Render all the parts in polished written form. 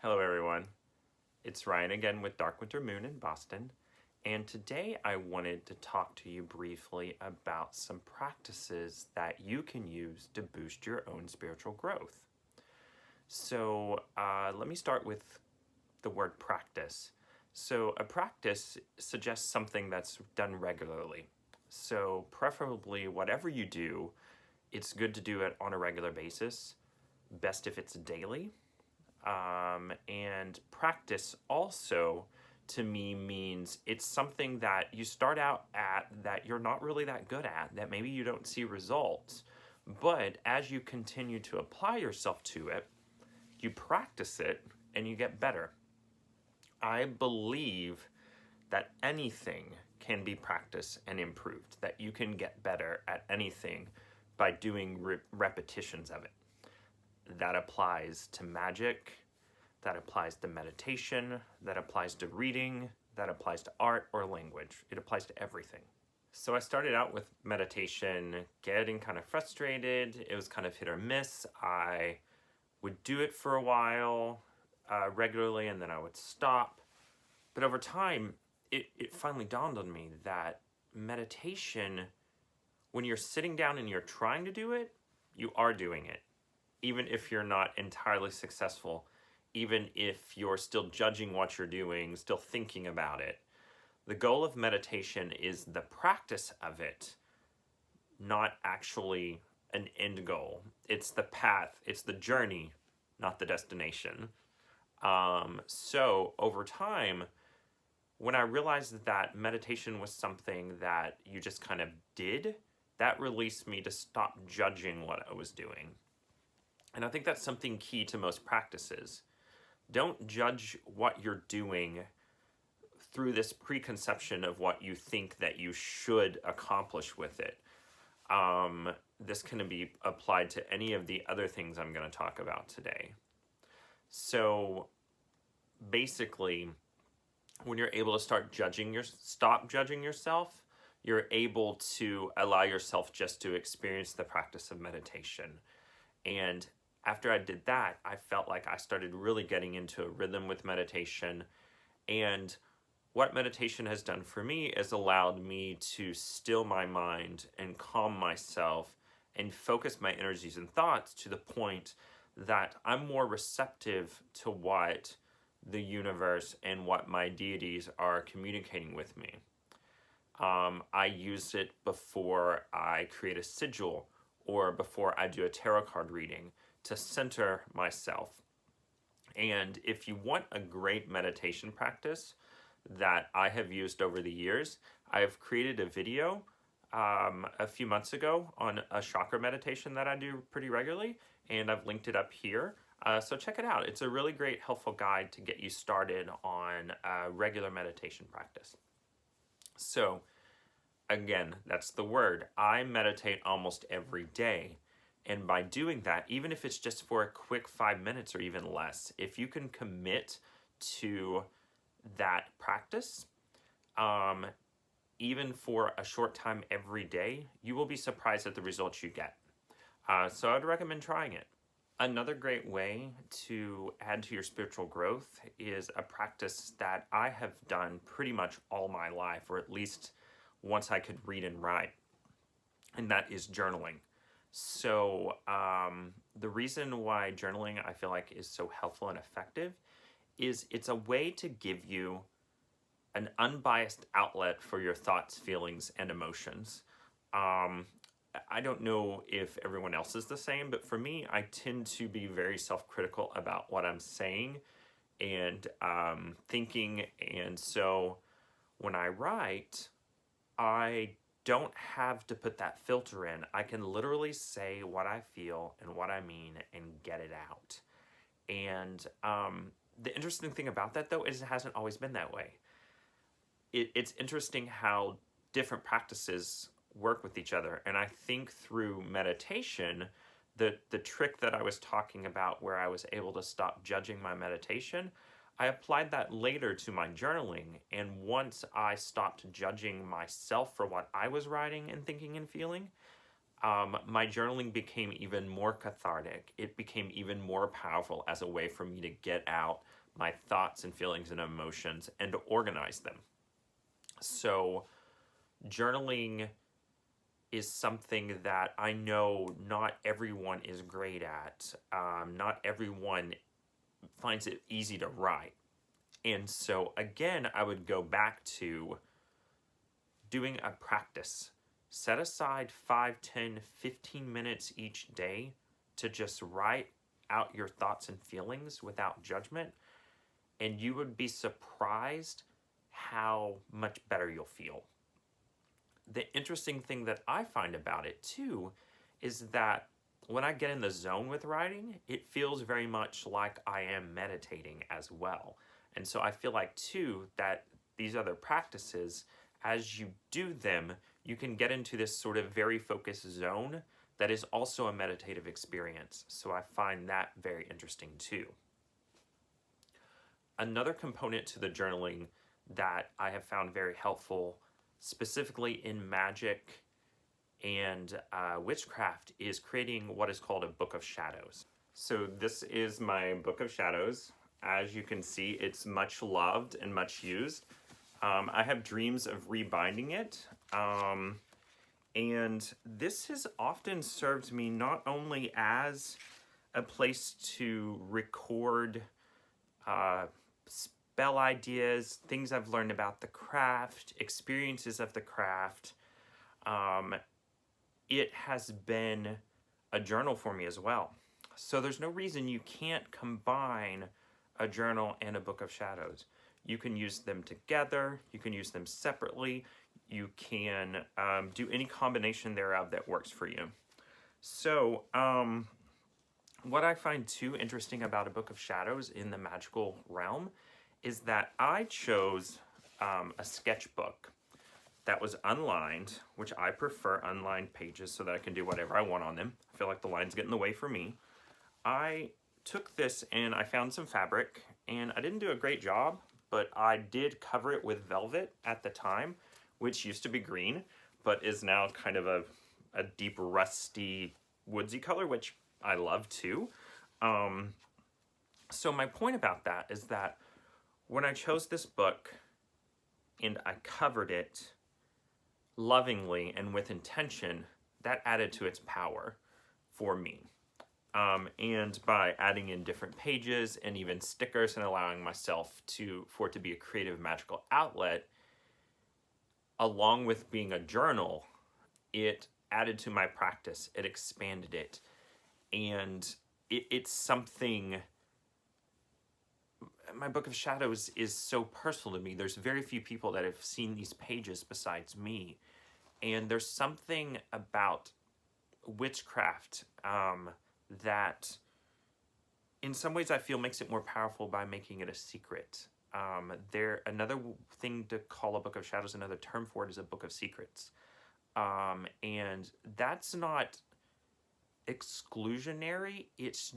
Hello everyone, it's Ryan again with Dark Winter Moon in Boston, and today I wanted to talk to you briefly about some practices that you can use to boost your own spiritual growth. So let me start with the word practice. So a practice suggests something that's done regularly. So preferably whatever you do, it's good to do it on a regular basis, best if it's daily. And practice also to me means it's something that you start out at that you're not really that good at, that maybe you don't see results. But as you continue to apply yourself to it, you practice it and you get better. I believe that anything can be practiced and improved, that you can get better at anything by doing repetitions of it. That applies to magic, that applies to meditation, that applies to reading, that applies to art or language. It applies to everything. So I started out with meditation, getting kind of frustrated. It was kind of hit or miss. I would do it for a while regularly, and then I would stop. But over time, it finally dawned on me that meditation, when you're sitting down and you're trying to do it, you are doing it. Even if you're not entirely successful, even if you're still judging what you're doing, still thinking about it. The goal of meditation is the practice of it, not actually an end goal. It's the path, it's the journey, not the destination. So over time, when I realized that meditation was something that you just kind of did, that released me to stop judging what I was doing. And I think that's something key to most practices. Don't judge what you're doing through this preconception of what you think that you should accomplish with it. This can be applied to any of the other things I'm going to talk about today. So basically, when you're able to stop judging yourself, you're able to allow yourself just to experience the practice of meditation. And after I did that, I felt like I started really getting into a rhythm with meditation. And what meditation has done for me is allowed me to still my mind and calm myself and focus my energies and thoughts to the point that I'm more receptive to what the universe and what my deities are communicating with me. I use it before I create a sigil or before I do a tarot card reading to center myself. And if you want a great meditation practice that I have used over the years, I've created a video a few months ago on a chakra meditation that I do pretty regularly, and I've linked it up here. So check it out. It's a really great, helpful guide to get you started on a regular meditation practice. So again, that's the word. I meditate almost every day. And by doing that, even if it's just for a quick 5 minutes or even less, if you can commit to that practice, even for a short time every day, you will be surprised at the results you get. So I'd recommend trying it. Another great way to add to your spiritual growth is a practice that I have done pretty much all my life, or at least once I could read and write, and that is journaling. So the reason why journaling I feel like is so helpful and effective is it's a way to give you an unbiased outlet for your thoughts, feelings, and emotions. I don't know if everyone else is the same, but for me, I tend to be very self-critical about what I'm saying and thinking. And so when I write, I don't have to put that filter in. I can literally say what I feel and what I mean and get it out. And the interesting thing about that, though, is it hasn't always been that way. It's interesting how different practices work with each other. And I think through meditation, the trick that I was talking about where I was able to stop judging my meditation, I applied that later to my journaling. And once I stopped judging myself for what I was writing and thinking and feeling, my journaling became even more cathartic. It became even more powerful as a way for me to get out my thoughts and feelings and emotions and to organize them. So journaling is something that I know not everyone is great at. Not everyone finds it easy to write. And so again, I would go back to doing a practice. Set aside 5, 10, 15 minutes each day to just write out your thoughts and feelings without judgment, and you would be surprised how much better you'll feel. The interesting thing that I find about it too is that when I get in the zone with writing, it feels very much like I am meditating as well. And so I feel like too that these other practices, as you do them, you can get into this sort of very focused zone that is also a meditative experience. So I find that very interesting too. Another component to the journaling that I have found very helpful, specifically in magic and witchcraft, is creating what is called a book of shadows. So this is my book of shadows. As you can see, it's much loved and much used. I have dreams of rebinding it. And this has often served me not only as a place to record spell ideas, things I've learned about the craft, experiences of the craft. It has been a journal for me as well. So there's no reason you can't combine a journal and a book of shadows. You can use them together, you can use them separately, you can do any combination thereof that works for you. So what I find too interesting about a book of shadows in the magical realm is that I chose a sketchbook that was unlined, which I prefer unlined pages so that I can do whatever I want on them. I feel like the lines get in the way for me. I took this and I found some fabric, and I didn't do a great job, but I did cover it with velvet at the time, which used to be green, but is now kind of a deep rusty woodsy color, which I love too. So my point about that is that when I chose this book and I covered it lovingly and with intention, that added to its power for me. And by adding in different pages and even stickers and allowing myself for it to be a creative magical outlet, along with being a journal, it added to my practice, it expanded it, and it's something. My Book of Shadows is so personal to me. There's very few people that have seen these pages besides me, and there's something about witchcraft that in some ways I feel makes it more powerful by making it a secret. Another thing to call a Book of Shadows, another term for it, is a book of secrets. And that's not exclusionary, it's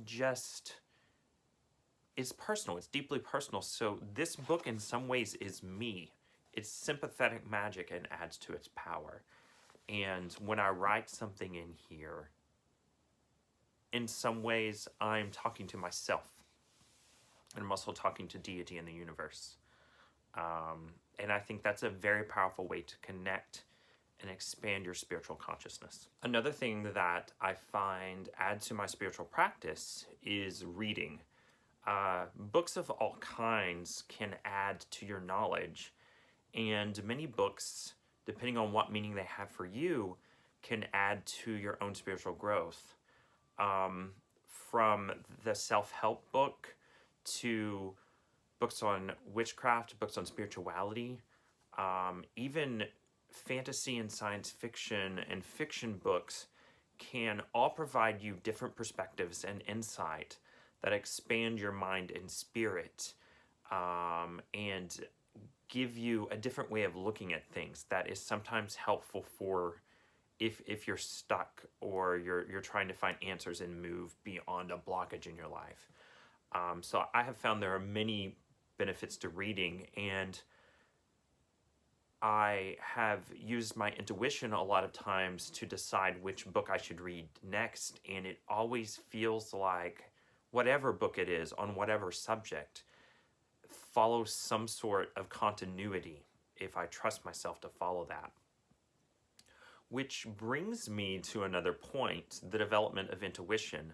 personal, it's deeply personal. So this book in some ways is me. It's sympathetic magic and adds to its power. And when I write something in here, in some ways I'm talking to myself. And I'm also talking to deity in the universe. And I think that's a very powerful way to connect and expand your spiritual consciousness. Another thing that I find adds to my spiritual practice is reading. Books of all kinds can add to your knowledge, and many books, depending on what meaning they have for you, can add to your own spiritual growth. From the self-help book to books on witchcraft, books on spirituality, even fantasy and science fiction and fiction books can all provide you different perspectives and insight that expand your mind and spirit, and give you a different way of looking at things that is sometimes helpful for if you're stuck or you're trying to find answers and move beyond a blockage in your life. So I have found there are many benefits to reading, and I have used my intuition a lot of times to decide which book I should read next, and it always feels like whatever book it is on whatever subject, follow some sort of continuity if I trust myself to follow that. Which brings me to another point, the development of intuition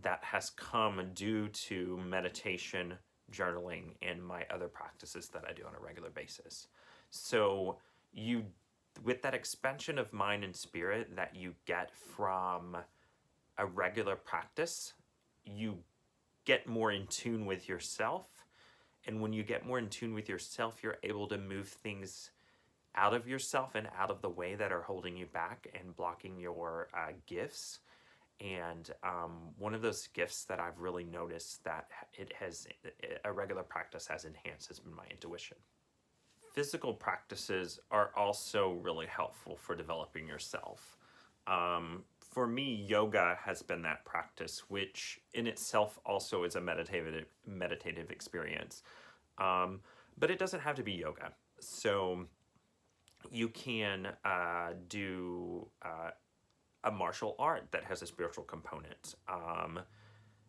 that has come due to meditation, journaling, and my other practices that I do on a regular basis. So you, with that expansion of mind and spirit that you get from a regular practice, you get more in tune with yourself. And when you get more in tune with yourself, you're able to move things out of yourself and out of the way that are holding you back and blocking your gifts. And one of those gifts that I've really noticed that a regular practice has enhanced has been my intuition. Physical practices are also really helpful for developing yourself. For me, yoga has been that practice, which in itself also is a meditative experience. But it doesn't have to be yoga. So you can do a martial art that has a spiritual component.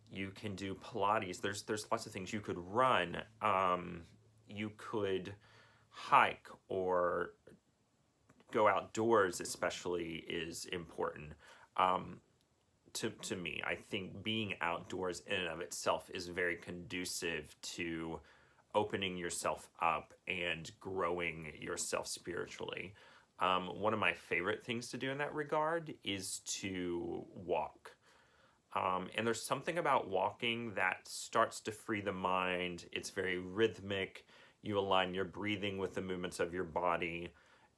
You can do Pilates. There's lots of things. You could run. You could hike or go outdoors, especially, is important. To me, I think being outdoors in and of itself is very conducive to opening yourself up and growing yourself spiritually. One of my favorite things to do in that regard is to walk. And there's something about walking that starts to free the mind. It's very rhythmic. You align your breathing with the movements of your body.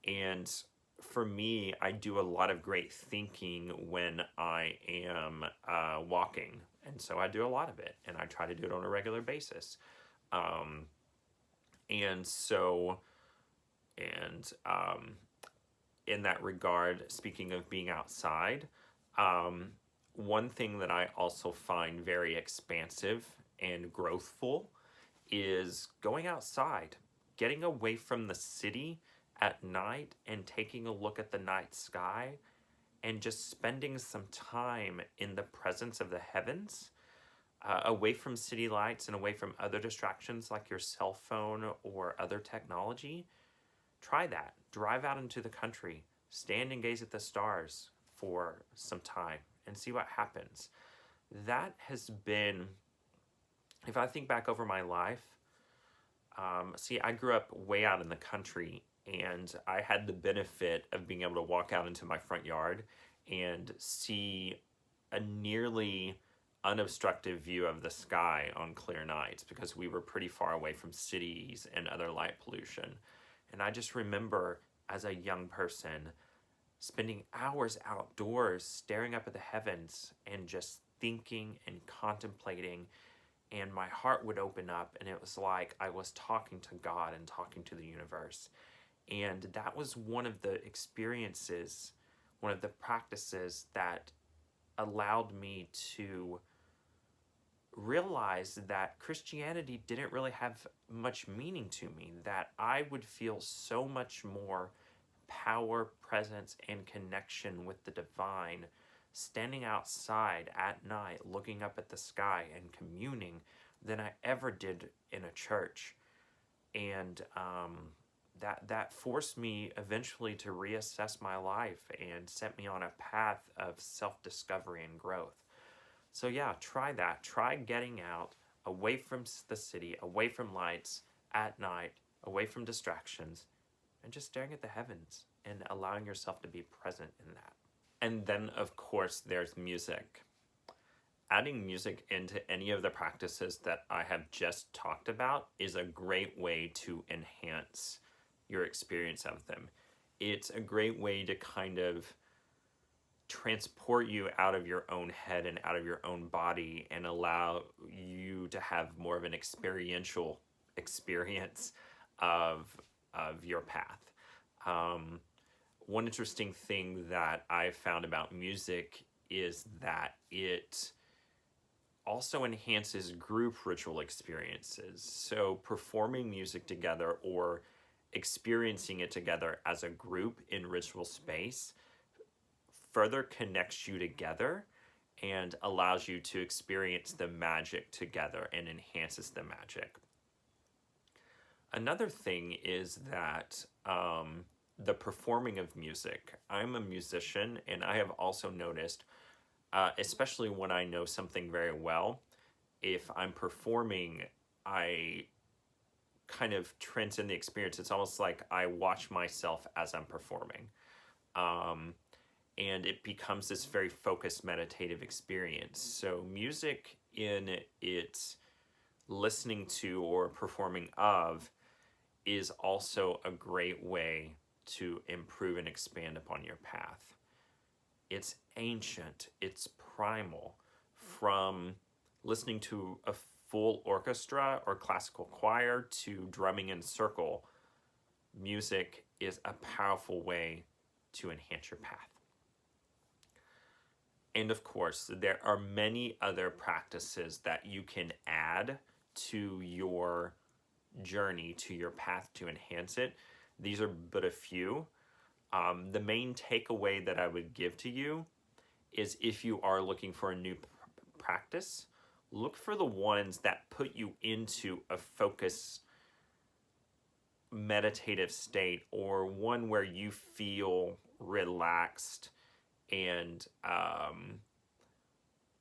And for me, I do a lot of great thinking when I am walking. And so I do a lot of it, and I try to do it on a regular basis. In that regard, speaking of being outside, one thing that I also find very expansive and growthful is going outside, getting away from the city at night and taking a look at the night sky and just spending some time in the presence of the heavens, away from city lights and away from other distractions like your cell phone or other technology. Try that. Drive out into the country, stand and gaze at the stars for some time and see what happens. That has been, if I think back over my life, I grew up way out in the country, and I had the benefit of being able to walk out into my front yard and see a nearly unobstructed view of the sky on clear nights because we were pretty far away from cities and other light pollution. And I just remember as a young person spending hours outdoors staring up at the heavens and just thinking and contemplating, and my heart would open up, and it was like I was talking to God and talking to the universe. And that was one of the experiences, one of the practices that allowed me to realize that Christianity didn't really have much meaning to me, that I would feel so much more power, presence, and connection with the divine standing outside at night, looking up at the sky and communing than I ever did in a church. And that forced me eventually to reassess my life and set me on a path of self-discovery and growth. So yeah, try that. Try getting out, away from the city, away from lights, at night, away from distractions, and just staring at the heavens and allowing yourself to be present in that. And then, of course, there's music. Adding music into any of the practices that I have just talked about is a great way to enhance your experience of them. It's a great way to kind of transport you out of your own head and out of your own body and allow you to have more of an experiential experience of your path. One interesting thing that I've found about music is that it also enhances group ritual experiences. So performing music together or experiencing it together as a group in ritual space further connects you together and allows you to experience the magic together and enhances the magic. Another thing is that the performing of music. I'm a musician, and I have also noticed, especially when I know something very well, if I'm performing, I kind of transcend the experience. It's almost like I watch myself as I'm performing. Um, and it becomes this very focused meditative experience. So, music in its listening to or performing of is also a great way to improve and expand upon your path. It's ancient, it's primal. From listening to a full orchestra or classical choir to drumming in circle, music is a powerful way to enhance your path. And of course, there are many other practices that you can add to your journey, to your path to enhance it. These are but a few. The main takeaway that I would give to you is if you are looking for a new practice, look for the ones that put you into a focus meditative state, or one where you feel relaxed and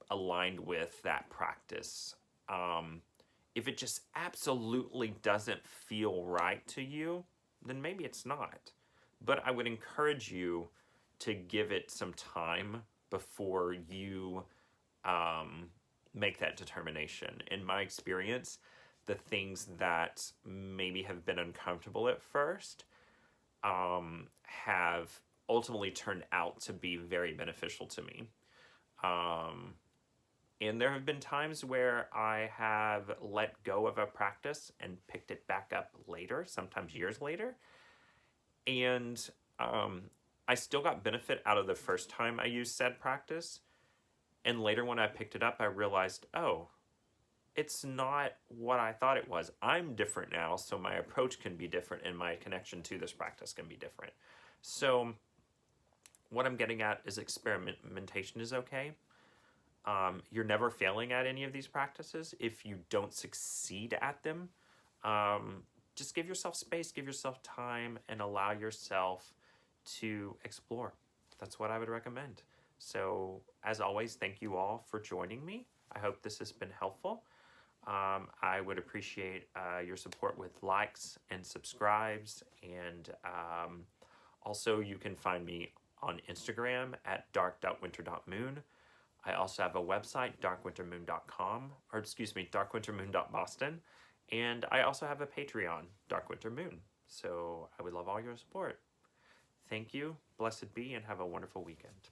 aligned with that practice. If it just absolutely doesn't feel right to you, then maybe it's not. But I would encourage you to give it some time before you make that determination. In my experience, the things that maybe have been uncomfortable at first have ultimately turned out to be very beneficial to me. And there have been times where I have let go of a practice and picked it back up later, sometimes years later. And I still got benefit out of the first time I used said practice. And later when I picked it up, I realized, oh, it's not what I thought it was. I'm different now, so my approach can be different and my connection to this practice can be different. So what I'm getting at is experimentation is okay. You're never failing at any of these practices. If you don't succeed at them, just give yourself space, give yourself time, and allow yourself to explore. That's what I would recommend. So, as always, thank you all for joining me. I hope this has been helpful. I would appreciate your support with likes and subscribes. And also, you can find me on Instagram at dark.winter.moon. I also have a website, darkwintermoon.com, or excuse me, darkwintermoon.boston. And I also have a Patreon, Dark Winter Moon. So I would love all your support. Thank you, blessed be, and have a wonderful weekend.